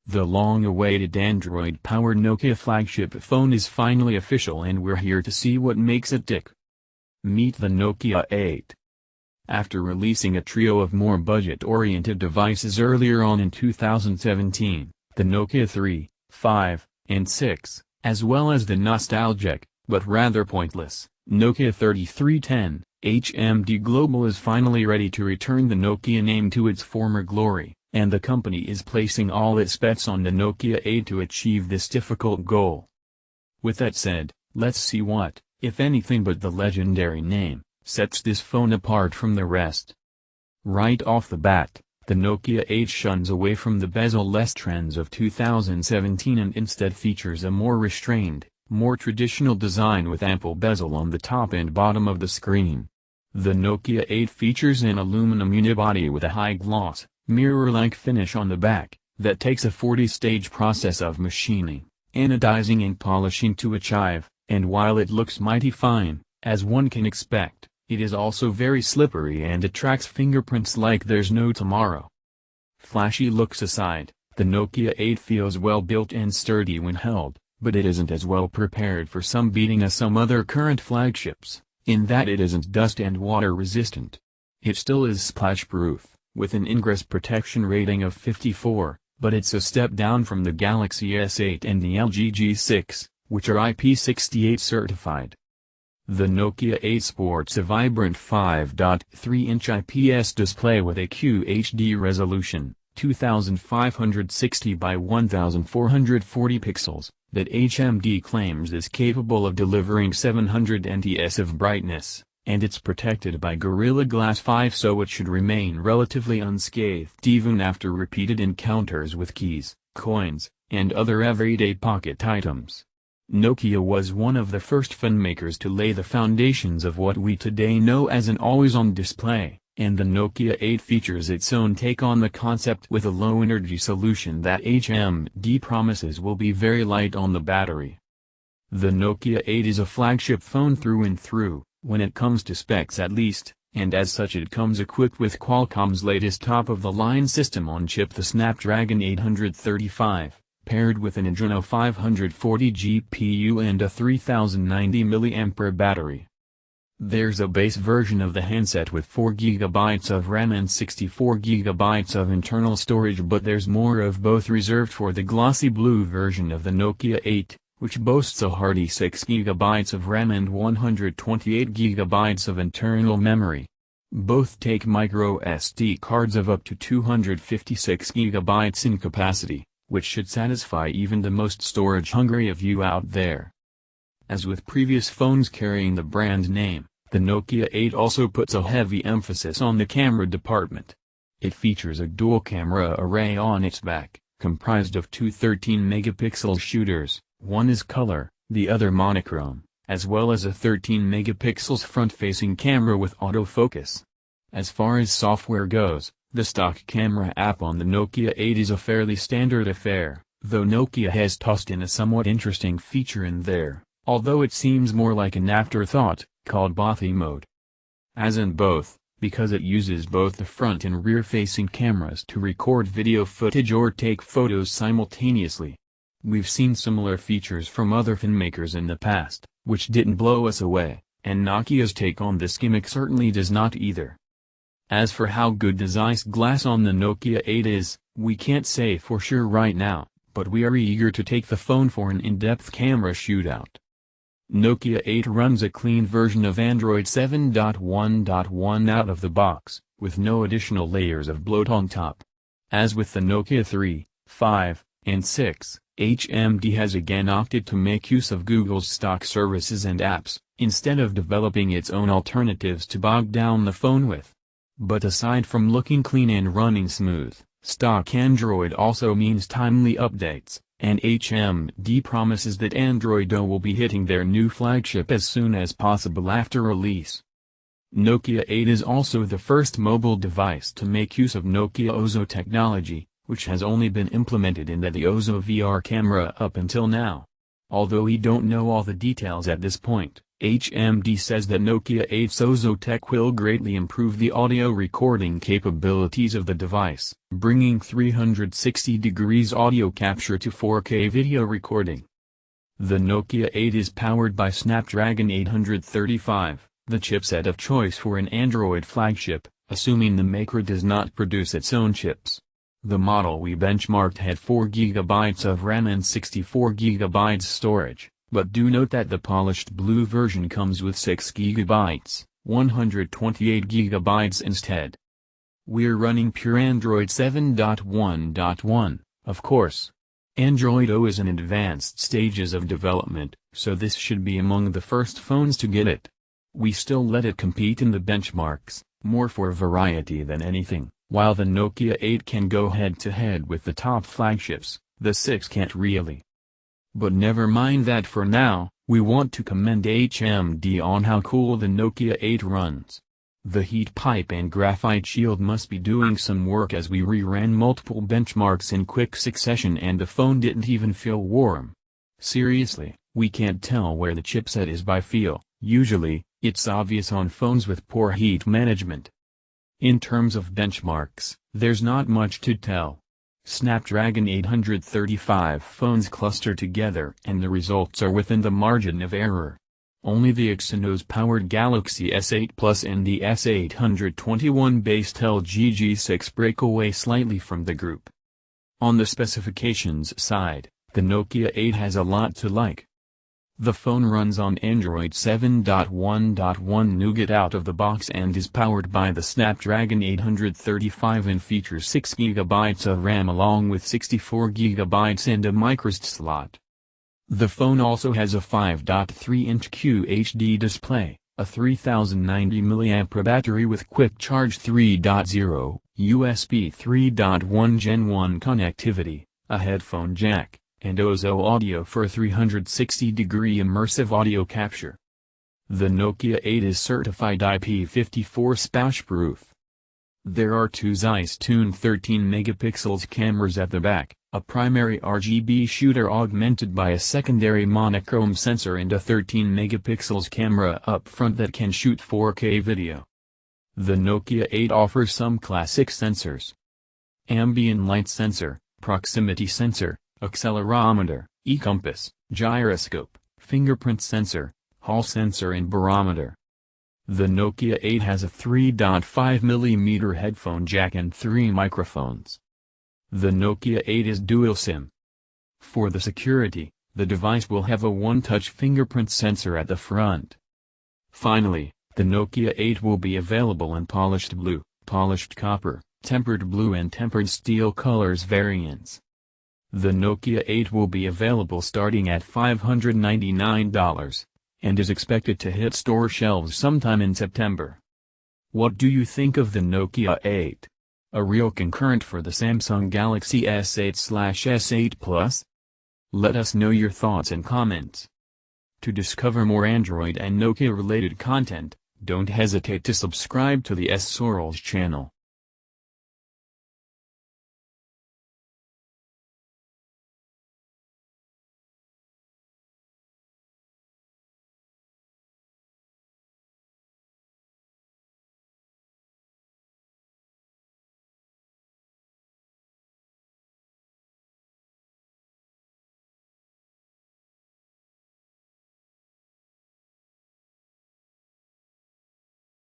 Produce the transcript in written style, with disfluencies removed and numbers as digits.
The long-awaited Android-powered Nokia flagship phone is finally official, and we're here to see what makes it tick. Meet the Nokia 8. After releasing a trio of more budget-oriented devices earlier on in 2017, the Nokia 3, 5, and 6, as well as the nostalgic, but rather pointless, Nokia 3310, HMD Global is finally ready to return the Nokia name to its former glory, and the company is placing all its bets on the Nokia 8 to achieve this difficult goal. With that said, let's see what, if anything but the legendary name, sets this phone apart from the rest. Right off the bat, the Nokia 8 shuns away from the bezel-less trends of 2017 and instead features a more restrained, more traditional design with ample bezel on the top and bottom of the screen. The Nokia 8 features an aluminum unibody with a high-gloss, mirror-like finish on the back, that takes a 40-stage process of machining, anodizing and polishing to achieve, and while it looks mighty fine, as one can expect, it is also very slippery and attracts fingerprints like there's no tomorrow. Flashy looks aside, the Nokia 8 feels well built and sturdy when held, but it isn't as well prepared for some beating as some other current flagships, in that it isn't dust and water resistant. It still is splash-proof, with an ingress protection rating of 54, but it's a step down from the Galaxy S8 and the LG G6, which are IP68 certified. The Nokia 8 sports a vibrant 5.3-inch IPS display with a QHD resolution, 2560 by 1440 pixels, that HMD claims is capable of delivering 700 nits of brightness, and it's protected by Gorilla Glass 5, so it should remain relatively unscathed even after repeated encounters with keys, coins, and other everyday pocket items. Nokia was one of the first phone makers to lay the foundations of what we today know as an always-on display, and the Nokia 8 features its own take on the concept with a low-energy solution that HMD promises will be very light on the battery. The Nokia 8 is a flagship phone through and through, when it comes to specs at least, and as such it comes equipped with Qualcomm's latest top-of-the-line system-on-chip, the Snapdragon 835. Paired with an Adreno 540 GPU and a 3090 mAh battery. There's a base version of the handset with 4GB of RAM and 64GB of internal storage, but there's more of both reserved for the glossy blue version of the Nokia 8, which boasts a hearty 6GB of RAM and 128GB of internal memory. Both take micro SD cards of up to 256GB in capacity, which should satisfy even the most storage-hungry of you out there. As with previous phones carrying the brand name, the Nokia 8 also puts a heavy emphasis on the camera department. It features a dual-camera array on its back, comprised of two 13-megapixel shooters, one is color, the other monochrome, as well as a 13-megapixel front-facing camera with autofocus. As far as software goes, the stock camera app on the Nokia 8 is a fairly standard affair, though Nokia has tossed in a somewhat interesting feature in there, although it seems more like an afterthought, called bothie mode. As in both, because it uses both the front and rear-facing cameras to record video footage or take photos simultaneously. We've seen similar features from other phone makers in the past, which didn't blow us away, and Nokia's take on this gimmick certainly does not either. As for how good the Zeiss glass on the Nokia 8 is, we can't say for sure right now, but we are eager to take the phone for an in-depth camera shootout. Nokia 8 runs a clean version of Android 7.1.1 out of the box, with no additional layers of bloat on top. As with the Nokia 3, 5, and 6, HMD has again opted to make use of Google's stock services and apps, instead of developing its own alternatives to bog down the phone with. But aside from looking clean and running smooth, stock Android also means timely updates, and HMD promises that Android O will be hitting their new flagship as soon as possible after release. Nokia 8 is also the first mobile device to make use of Nokia Ozo technology, which has only been implemented in the Ozo VR camera up until now. Although we don't know all the details at this point, HMD says that Nokia 8's Ozo tech will greatly improve the audio recording capabilities of the device, bringing 360 degrees audio capture to 4K video recording. The Nokia 8 is powered by Snapdragon 835, the chipset of choice for an Android flagship, assuming the maker does not produce its own chips. The model we benchmarked had 4 GB of RAM and 64 GB storage. But do note that the polished blue version comes with 6 GB, 128 GB instead. We're running pure Android 7.1.1, of course. Android O is in advanced stages of development, so this should be among the first phones to get it. We still let it compete in the benchmarks, more for variety than anything. While the Nokia 8 can go head-to-head with the top flagships, the 6 can't really. But never mind that for now, we want to commend HMD on how cool the Nokia 8 runs. The heat pipe and graphite shield must be doing some work, as we reran multiple benchmarks in quick succession and the phone didn't even feel warm. Seriously, we can't tell where the chipset is by feel. Usually, it's obvious on phones with poor heat management. In terms of benchmarks, there's not much to tell. Snapdragon 835 phones cluster together and the results are within the margin of error. Only the Exynos-powered Galaxy S8 Plus and the S821-based LG G6 break away slightly from the group. On the specifications side, the Nokia 8 has a lot to like. The phone runs on Android 7.1.1 Nougat out of the box and is powered by the Snapdragon 835 and features 6 GB of RAM along with 64 GB and a microSD slot. The phone also has a 5.3-inch QHD display, a 3090 mAh battery with Quick Charge 3.0, USB 3.1 Gen 1 connectivity, a headphone jack, and Ozo audio for 360-degree immersive audio capture. The Nokia 8 is certified IP54 splash-proof. There are two Zeiss-tuned 13-megapixels cameras at the back, a primary RGB shooter augmented by a secondary monochrome sensor and a 13-megapixels camera up front that can shoot 4K video. The Nokia 8 offers some classic sensors: ambient light sensor, proximity sensor, accelerometer, e-compass, gyroscope, fingerprint sensor, hall sensor and barometer. The Nokia 8 has a 3.5mm headphone jack and 3 microphones. The Nokia 8 is dual SIM. For the security, the device will have a one-touch fingerprint sensor at the front. Finally, the Nokia 8 will be available in polished blue, polished copper, tempered blue and tempered steel colors variants. The Nokia 8 will be available starting at $599, and is expected to hit store shelves sometime in September. What do you think of the Nokia 8? A real concurrent for the Samsung Galaxy S8/S8 Plus? Let us know your thoughts and comments. To discover more Android and Nokia related content, don't hesitate to subscribe to the S Sorrels channel.